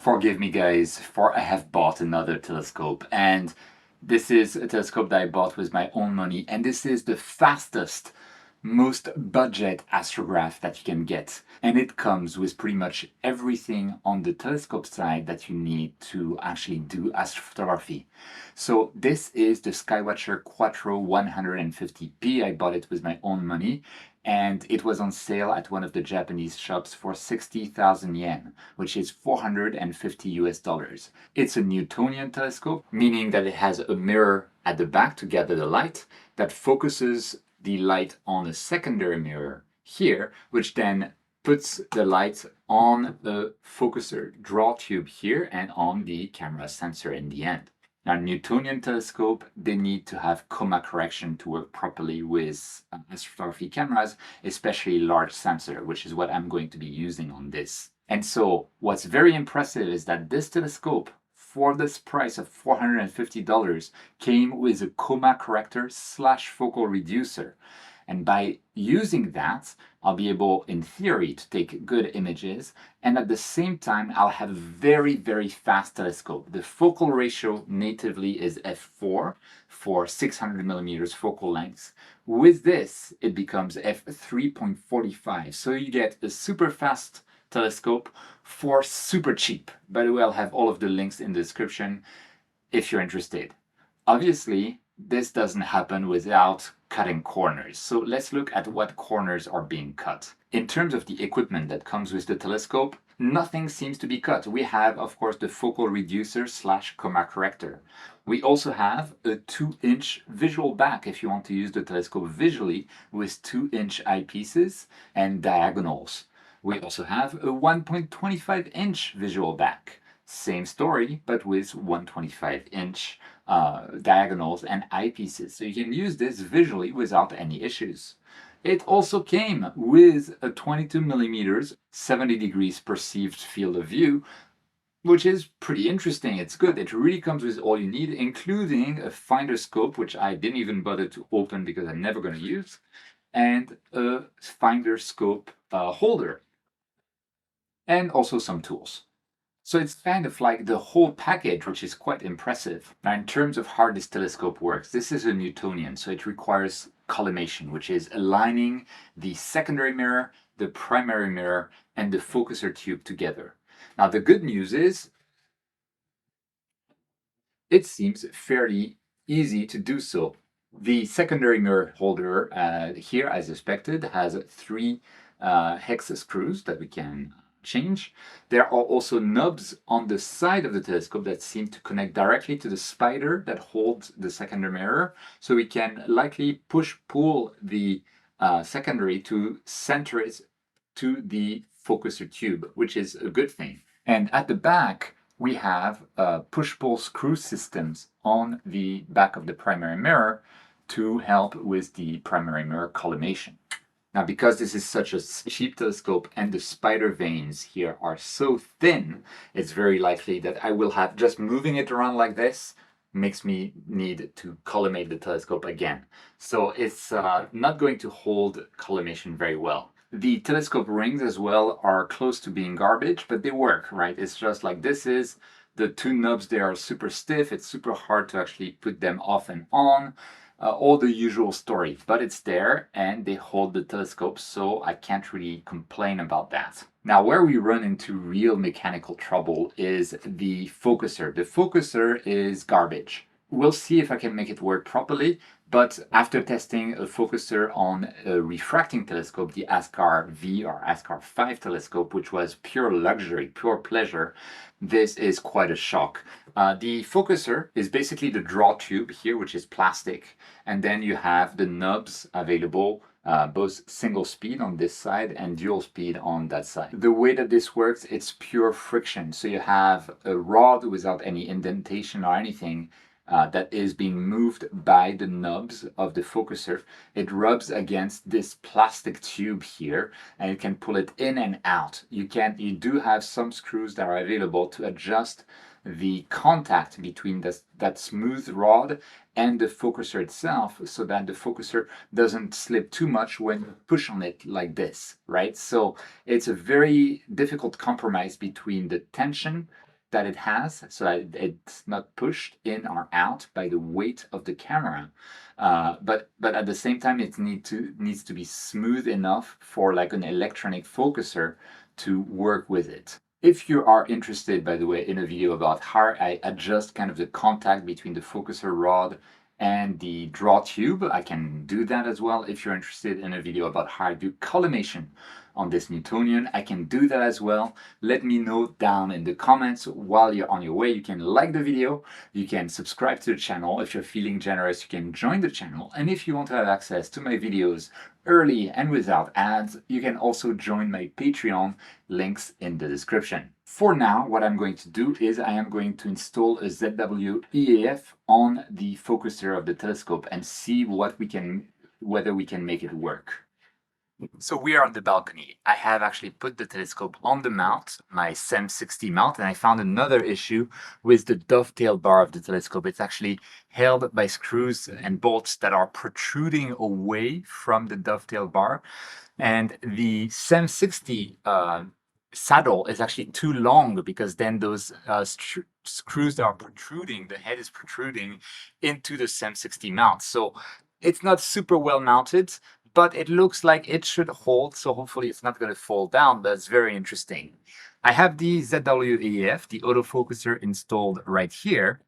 Forgive me guys, for I have bought another telescope, and this is a telescope that I bought with my own money, and this is the fastest, most budget astrograph that you can get. And it comes with pretty much everything on the telescope side that you need to actually do astrophotography. So this is the Skywatcher Quattro 150p. I bought it with my own money, and it was on sale at one of the Japanese shops for 60,000 yen, which is 450 US dollars. It's a Newtonian telescope, meaning that it has a mirror at the back to gather the light that focuses the light on a secondary mirror here, which then puts the light on the focuser draw tube here and on the camera sensor in the end. Now, Newtonian telescope, they need to have coma correction to work properly with astrophotography cameras, especially large sensor, which is what I'm going to be using on this. And so what's very impressive is that this telescope, for this price of $450, came with a coma corrector / focal reducer. And by using that, I'll be able, in theory, to take good images, and at the same time, I'll have a very, very fast telescope. The focal ratio natively is f4 for 600 millimeters focal length. With this, it becomes f3.45. So you get a super fast telescope for super cheap. By the way, I'll have all of the links in the description if you're interested. Obviously, this doesn't happen without cutting corners. So let's look at what corners are being cut. In terms of the equipment that comes with the telescope, nothing seems to be cut. We have, of course, the focal reducer / coma corrector. We also have a 2-inch visual back if you want to use the telescope visually with 2-inch eyepieces and diagonals. We also have a 1.25-inch visual back. Same story, but with 1.25-inch diagonals and eyepieces. So you can use this visually without any issues. It also came with a 22 millimeters, 70 degrees perceived field of view, which is pretty interesting. It's good. It really comes with all you need, including a finder scope, which I didn't even bother to open because I'm never going to use, and a finder scope holder, and also some tools. So it's kind of like the whole package, which is quite impressive. Now, in terms of how this telescope works, this is a Newtonian, so it requires collimation, which is aligning the secondary mirror, the primary mirror, and the focuser tube together. Now, the good news is it seems fairly easy to do so. The secondary mirror holder here, as expected, has 3 hex screws that we can change. There are also knobs on the side of the telescope that seem to connect directly to the spider that holds the secondary mirror, so we can likely push-pull the secondary to center it to the focuser tube, which is a good thing. And at the back, we have push-pull screw systems on the back of the primary mirror to help with the primary mirror collimation. Now, because this is such a cheap telescope and the spider vanes here are so thin, it's very likely that I will have, just moving it around like this makes me need to collimate the telescope again. So it's not going to hold collimation very well. The telescope rings as well are close to being garbage, but they work, right? It's just like this is. The 2 knobs, they are super stiff. It's super hard to actually put them off and on. All the usual story, but it's there and they hold the telescope, so I can't really complain about that. Now, where we run into real mechanical trouble is the focuser. The focuser is garbage. We'll see if I can make it work properly, but after testing a focuser on a refracting telescope, the ASCAR V or ASCAR 5 telescope, which was pure luxury, pure pleasure, this is quite a shock. The focuser is basically the draw tube here, which is plastic, and then you have the knobs available, both single speed on this side and dual speed on that side. The way that this works, it's pure friction. So you have a rod without any indentation or anything that is being moved by the knobs of the focuser. It rubs against this plastic tube here, and you can pull it in and out. You do have some screws that are available to adjust the contact between that smooth rod and the focuser itself, so that the focuser doesn't slip too much when you push on it like this, right? So it's a very difficult compromise between the tension that it has so that it's not pushed in or out by the weight of the camera. But at the same time, it needs to be smooth enough for like an electronic focuser to work with it. If you are interested, by the way, in a video about how I adjust kind of the contact between the focuser rod and the draw tube, I can do that as well. If you're interested in a video about how I do collimation on this Newtonian, I can do that as well. Let me know down in the comments. While you're on your way, you can like the video, you can subscribe to the channel. If you're feeling generous, you can join the channel. And if you want to have access to my videos early and without ads, you can also join my Patreon, links in the description. For now, what I'm going to do is I am going to install a ZW EAF on the focuser of the telescope and see whether we can make it work. So we are on the balcony. I have actually put the telescope on the mount, my SEM60 mount, and I found another issue with the dovetail bar of the telescope. It's actually held by screws and bolts that are protruding away from the dovetail bar. And the SEM60 saddle is actually too long, because then those screws that are protruding, the head is protruding into the SEM60 mount. So it's not super well mounted, but it looks like it should hold, so hopefully it's not going to fall down. That's very interesting. I have the ZW-EF, the autofocuser, installed right here.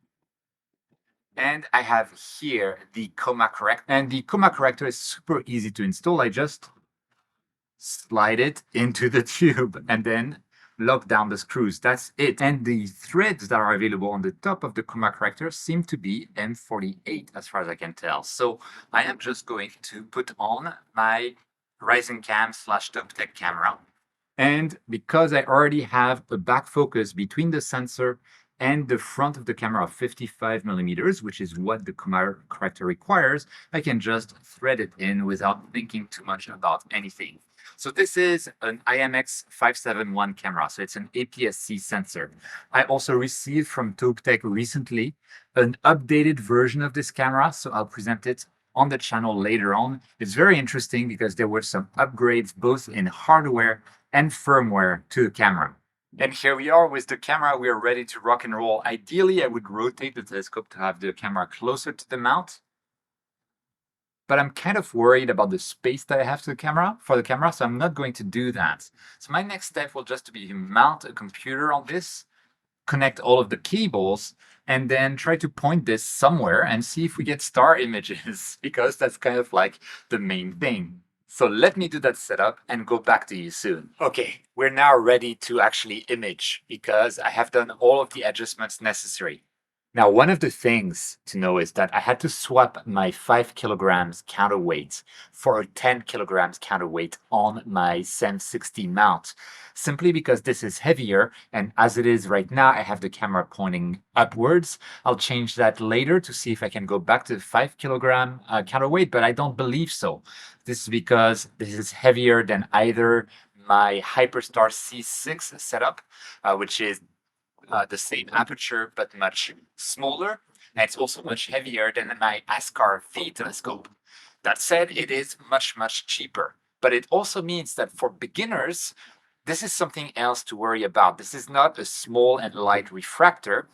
And I have here the coma corrector. And the coma corrector is super easy to install. I just slide it into the tube and then lock down the screws. That's it. And the threads that are available on the top of the coma corrector seem to be M48 as far as I can tell. So I am just going to put on my Ryzen Cam / Toptech camera. And because I already have a back focus between the sensor and the front of the camera of 55 millimeters, which is what the coma corrector requires, I can just thread it in without thinking too much about anything. So this is an IMX571 camera, so it's an APS-C sensor. I also received from Toptech recently an updated version of this camera, so I'll present it on the channel later on. It's very interesting because there were some upgrades both in hardware and firmware to the camera. And here we are with the camera. We are ready to rock and roll. Ideally, I would rotate the telescope to have the camera closer to the mount, but I'm kind of worried about the space that I have for the camera, so I'm not going to do that. So my next step will just be to mount a computer on this, connect all of the cables, and then try to point this somewhere and see if we get star images, because that's kind of like the main thing. So let me do that setup and go back to you soon. Okay, we're now ready to actually image, because I have done all of the adjustments necessary. Now, one of the things to know is that I had to swap my 5 kilograms counterweight for a 10 kilograms counterweight on my SEM60 mount, simply because this is heavier, and as it is right now, I have the camera pointing upwards. I'll change that later to see if I can go back to the 5 kilogram counterweight, but I don't believe so. This is because this is heavier than either my Hyperstar C6 setup, which is the same aperture but much smaller, and it's also much heavier than my Askar V telescope. That said, it is much cheaper, but it also means that for beginners, this is something else to worry about. This is not a small and light refractor.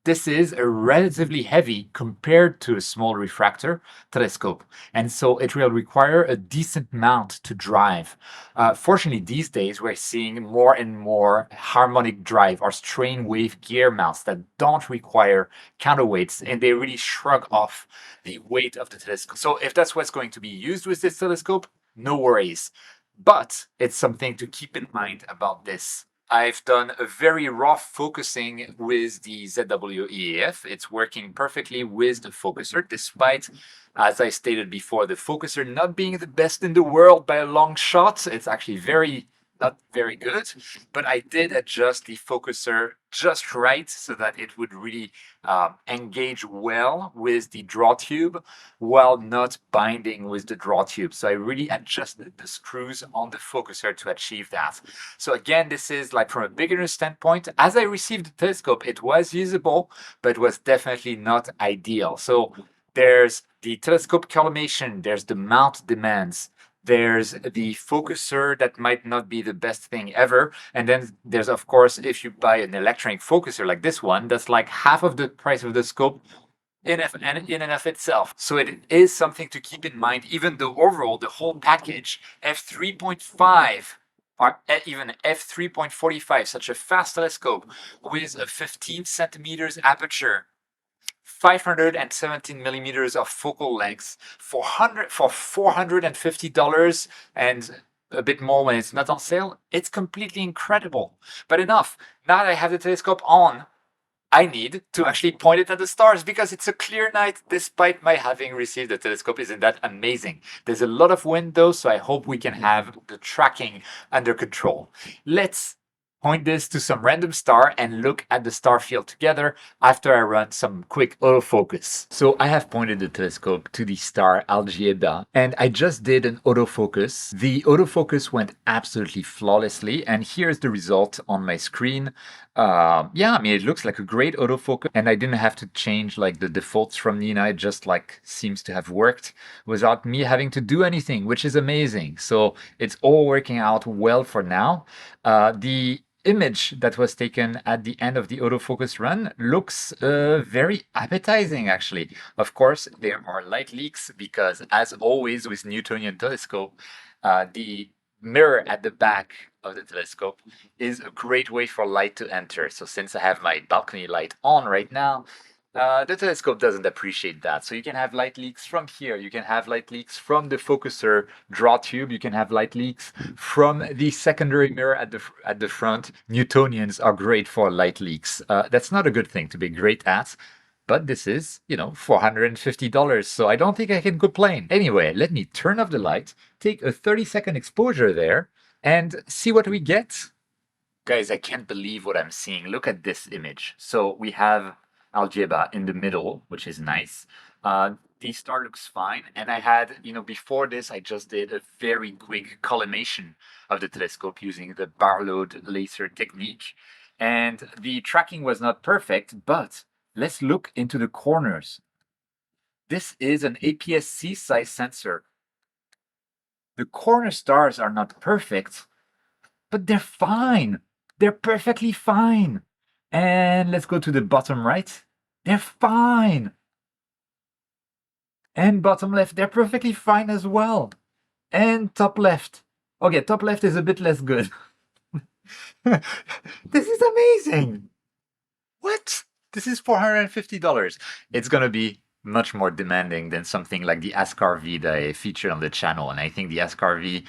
This is a relatively heavy compared to a small refractor telescope, and so it will require a decent mount to drive. Fortunately, these days we're seeing more and more harmonic drive or strain wave gear mounts that don't require counterweights, and they really shrug off the weight of the telescope. So if that's what's going to be used with this telescope, no worries. But it's something to keep in mind about this. I've done a very rough focusing with the ZW-EAF. It's working perfectly with the focuser, despite, as I stated before, the focuser not being the best in the world by a long shot. It's actually not very good, but I did adjust the focuser just right so that it would really engage well with the draw tube while not binding with the draw tube. So I really adjusted the screws on the focuser to achieve that. So again, this is like from a beginner standpoint. As I received the telescope, it was usable, but was definitely not ideal. So there's the telescope collimation, there's the mount demands, There's the focuser that might not be the best thing ever. And then there's, of course, if you buy an electronic focuser like this one, that's like half of the price of the scope in and of itself. So it is something to keep in mind, even though overall the whole package, f3.5 or even f3.45, such a fast telescope with a 15 centimeters aperture, 517 millimeters of focal length for $450 and a bit more when it's not on sale. It's completely incredible. But enough. Now that I have the telescope on, I need to actually point it at the stars because it's a clear night despite my having received the telescope. Isn't that amazing? There's a lot of wind though, so I hope we can have the tracking under control. Let's point this to some random star and look at the star field together after I run some quick autofocus. So I have pointed the telescope to the star Algieba and I just did an autofocus. The autofocus went absolutely flawlessly and here's the result on my screen. Yeah, I mean, it looks like a great autofocus and I didn't have to change like the defaults from Nina. It just like seems to have worked without me having to do anything, which is amazing. So it's all working out well for now. The image that was taken at the end of the autofocus run looks very appetizing, actually. Of course, there are light leaks because, as always with Newtonian telescope, the mirror at the back of the telescope is a great way for light to enter. So since I have my balcony light on right now, the telescope doesn't appreciate that. So you can have light leaks from here. You can have light leaks from the focuser draw tube. You can have light leaks from the secondary mirror at the front. Newtonians are great for light leaks. That's not a good thing to be great at. But this is, $450, so I don't think I can complain. Anyway, let me turn off the light, take a 30-second exposure there, and see what we get. Guys, I can't believe what I'm seeing. Look at this image. So we have Algieba in the middle, which is nice. The star looks fine. And I had, before this, I just did a very quick collimation of the telescope using the Barlow laser technique. And the tracking was not perfect, but let's look into the corners. This is an APS-C size sensor. The corner stars are not perfect, but they're fine. They're perfectly fine. And let's go to the bottom right. They're fine. And bottom left, they're perfectly fine as well. And top left. Okay, top left is a bit less good. This is amazing. What? This is $450. It's going to be much more demanding than something like the ASCAR V that I featured on the channel. And I think the ASCAR V,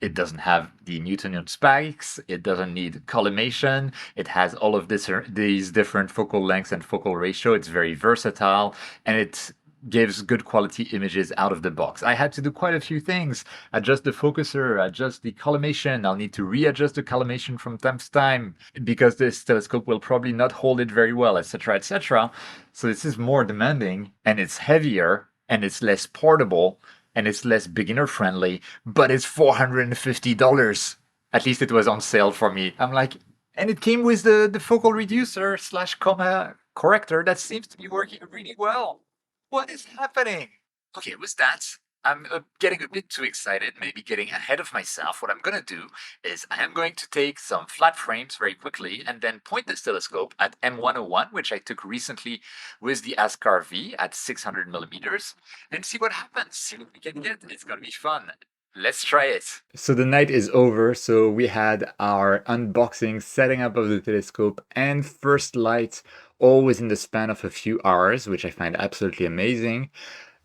it doesn't have the Newtonian spikes. It doesn't need collimation. It has all of these different focal lengths and focal ratio. It's very versatile and it gives good quality images out of the box. I had to do quite a few things. Adjust the focuser, adjust the collimation. I'll need to readjust the collimation from time to time because this telescope will probably not hold it very well, etc., etc. So this is more demanding and it's heavier and it's less portable and it's less beginner friendly, but it's $450. At least it was on sale for me. I'm like, and it came with the focal reducer / comma corrector that seems to be working really well. What is happening? Okay, with that, I'm getting a bit too excited, maybe getting ahead of myself. What I'm going to do is I am going to take some flat frames very quickly and then point this telescope at M101, which I took recently with the ASCAR V at 600 millimeters, and see what happens, see what we can get. It's going to be fun. Let's try it. So the night is over. So we had our unboxing, setting up of the telescope, and first light all within the span of a few hours, which I find absolutely amazing.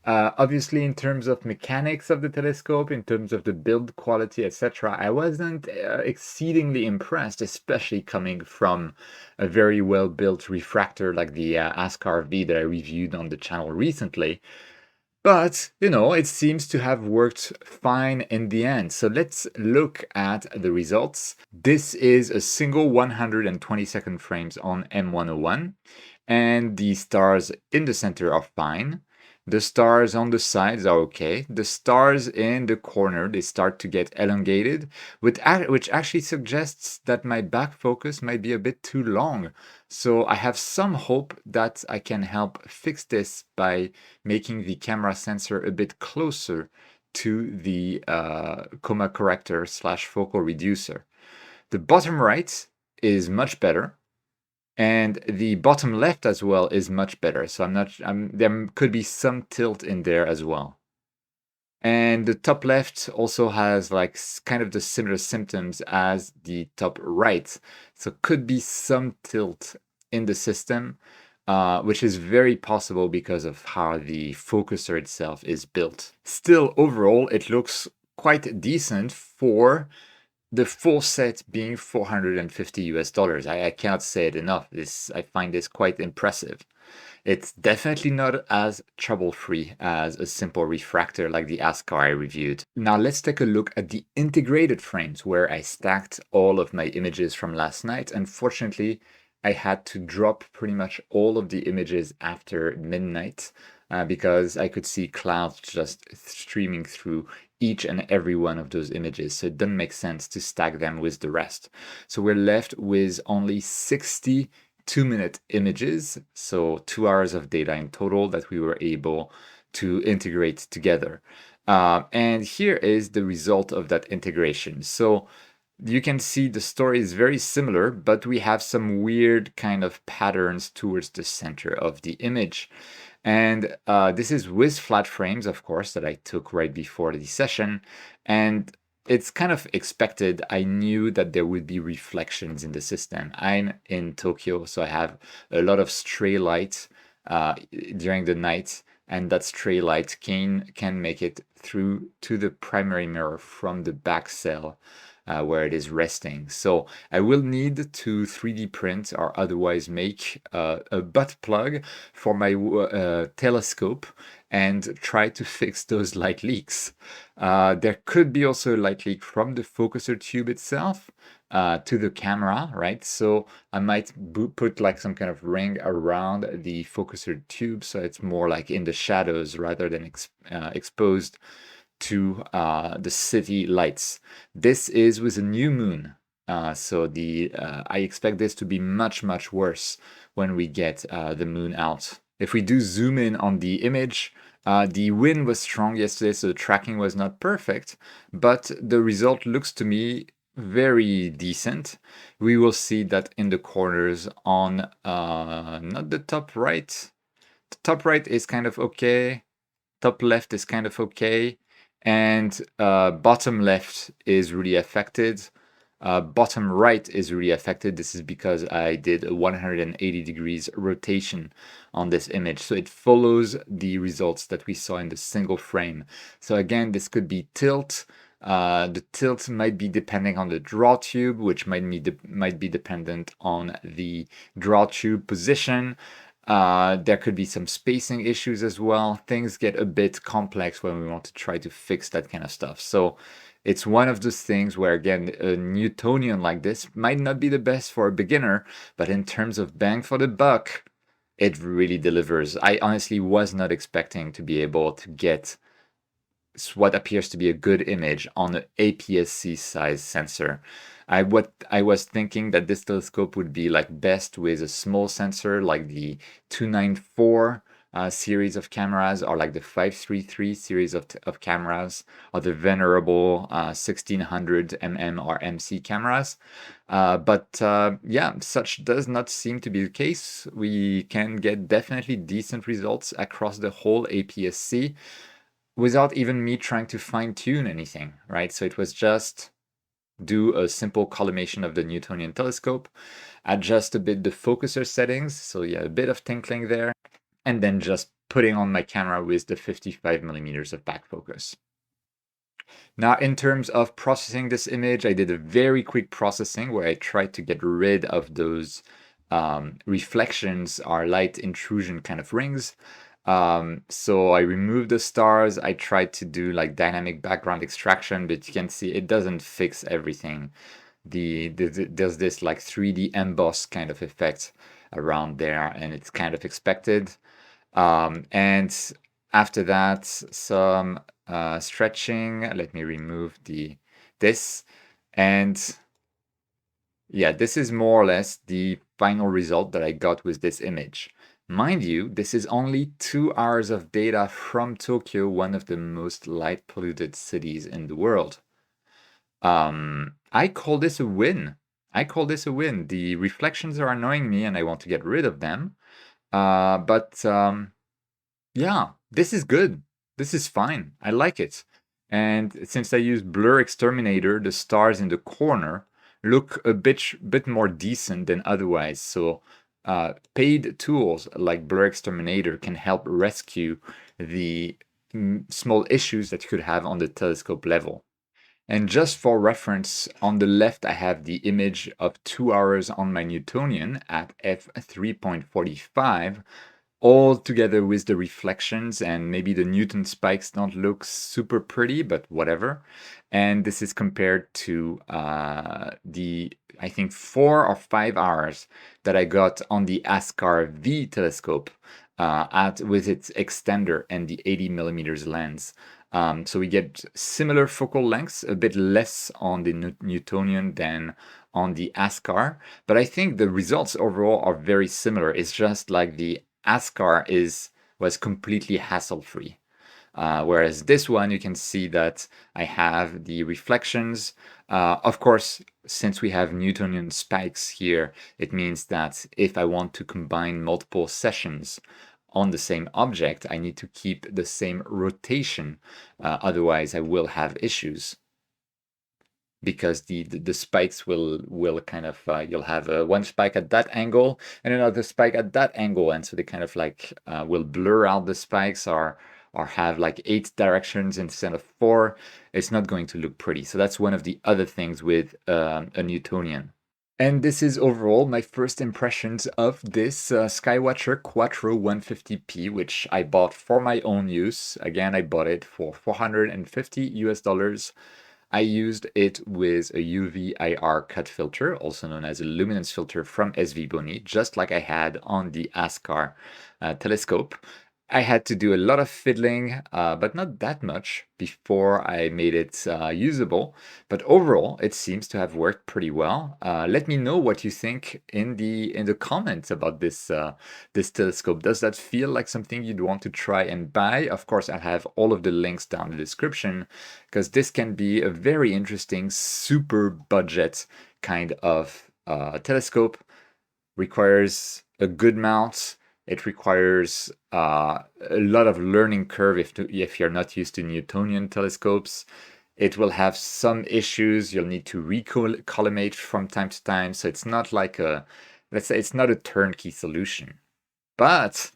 Obviously, in terms of mechanics of the telescope, in terms of the build quality, etc., I wasn't exceedingly impressed, especially coming from a very well-built refractor like the ASCAR V that I reviewed on the channel recently. But, it seems to have worked fine in the end. So let's look at the results. This is a single 120-second frames on M101. And the stars in the center are fine. The stars on the sides are okay. The stars in the corner, they start to get elongated, which actually suggests that my back focus might be a bit too long. So I have some hope that I can help fix this by making the camera sensor a bit closer to the coma corrector / focal reducer. The bottom right is much better, and the bottom left as well is much better. So there could be some tilt in there as well. And the top left also has like kind of the similar symptoms as the top right. So could be some tilt in the system, which is very possible because of how the focuser itself is built. Still, overall, it looks quite decent for the full set being $450. I cannot say it enough. I find this quite impressive. It's definitely not as trouble-free as a simple refractor like the Ascar I reviewed. Now let's take a look at the integrated frames where I stacked all of my images from last night. Unfortunately, I had to drop pretty much all of the images after midnight because I could see clouds just streaming through each and every one of those images. So it doesn't make sense to stack them with the rest. So we're left with only 60 2-minute images, so 2 hours of data in total that we were able to integrate together. And here is the result of that integration. So you can see the story is very similar, but we have some weird kind of patterns towards the center of the image. And this is with flat frames, of course, that I took right before the session. And it's kind of expected. I knew that there would be reflections in the system. I'm in Tokyo, so I have a lot of stray light during the night, and that stray light can make it through to the primary mirror from the back cell where it is resting. So I will need to 3D print or otherwise make a butt plug for my telescope and try to fix those light leaks. There could be also a light leak from the focuser tube itself to the camera, right? So I might put like some kind of ring around the focuser tube so it's more like in the shadows rather than exposed to the city lights. This is with a new moon. So I expect this to be much, much worse when we get the moon out. If we do zoom in on the image, the wind was strong yesterday, so the tracking was not perfect, but the result looks to me very decent. We will see that in the corners on not the top right. The top right is kind of okay. Top left is kind of okay. And bottom left is really affected. Bottom right is really affected. This is because I did a 180 degrees rotation on this image. So it follows the results that we saw in the single frame. So again, this could be tilt. The tilt might be depending on the draw tube, which might be dependent on the draw tube position. There could be some spacing issues as well. Things get a bit complex when we want to try to fix that kind of stuff. So it's one of those things where, again, a Newtonian like this might not be the best for a beginner, but in terms of bang for the buck, it really delivers. I honestly was not expecting to be able to get what appears to be a good image on an APS-C size sensor. I was thinking that this telescope would be like best with a small sensor like the 294 series of cameras, or like the 533 series of cameras, or the venerable 1600 mm or MC cameras. But yeah, such does not seem to be the case. We can get definitely decent results across the whole APS-C without even me trying to fine-tune anything, right? So it was just do a simple collimation of the Newtonian telescope, adjust a bit the focuser settings, so yeah, a bit of tinkling there, and then just putting on my camera with the 55 millimeters of back focus. Now, in terms of processing this image, I did a very quick processing where I tried to get rid of those reflections or light intrusion kind of rings. So I removed the stars. I tried to do like dynamic background extraction, but you can see it doesn't fix everything. There's this like 3D emboss kind of effect around there, and it's kind of expected. And after that, some stretching. Let me remove this. And yeah, this is more or less the final result that I got with this image. Mind you, this is only 2 hours of data from Tokyo, one of the most light polluted cities in the world. I call this a win. I call this a win. The reflections are annoying me and I want to get rid of them. But yeah, this is good. This is fine. I like it. And since I use Blur Exterminator, the stars in the corner look a bit more decent than otherwise. So paid tools like Blur Exterminator can help rescue the small issues that you could have on the telescope level. And just for reference, on the left, I have the image of 2 hours on my Newtonian at f3.45, all together with the reflections, and maybe the Newton spikes don't look super pretty, but whatever. And this is compared to I think 4 or 5 hours that I got on the ASCAR V telescope with its extender and the 80 millimeters lens. So we get similar focal lengths, a bit less on the Newtonian than on the ASCAR, but I think the results overall are very similar. It's just like the ASCAR was completely hassle-free. Whereas this one, you can see that I have the reflections. Of course, since we have Newtonian spikes here, it means that if I want to combine multiple sessions on the same object, I need to keep the same rotation. Otherwise, I will have issues because the spikes will kind of you'll have one spike at that angle and another spike at that angle, and so they kind of like will blur out the spikes or have like 8 directions instead of 4. It's not going to look pretty. So that's one of the other things with a Newtonian. And this is overall my first impressions of this Skywatcher Quattro 150p, which I bought for my own use. Again, I bought it for $450 US. I used it with a UV IR cut filter, also known as a luminance filter from SV Boni, just like I had on the ASCAR telescope. I had to do a lot of fiddling, but not that much before I made it usable. But overall, it seems to have worked pretty well. Let me know what you think in the comments about this this telescope. Does that feel like something you'd want to try and buy? Of course, I'll have all of the links down in the description, because this can be a very interesting, super budget kind of telescope. Requires a good mount. It requires a lot of learning curve if you're not used to Newtonian telescopes. It will have some issues. You'll need to recollimate from time to time. So it's not like let's say it's not a turnkey solution. But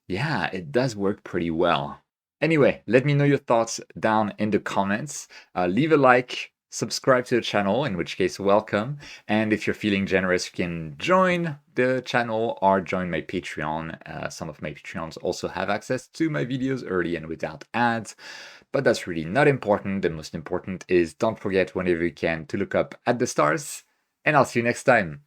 yeah, it does work pretty well. Anyway, let me know your thoughts down in the comments. Leave a like, subscribe to the channel, in which case welcome. And if you're feeling generous, you can join the channel or join my Patreon. Some of my Patreons also have access to my videos early and without ads, but that's really not important. The most important is don't forget whenever you can to look up at the stars, and I'll see you next time.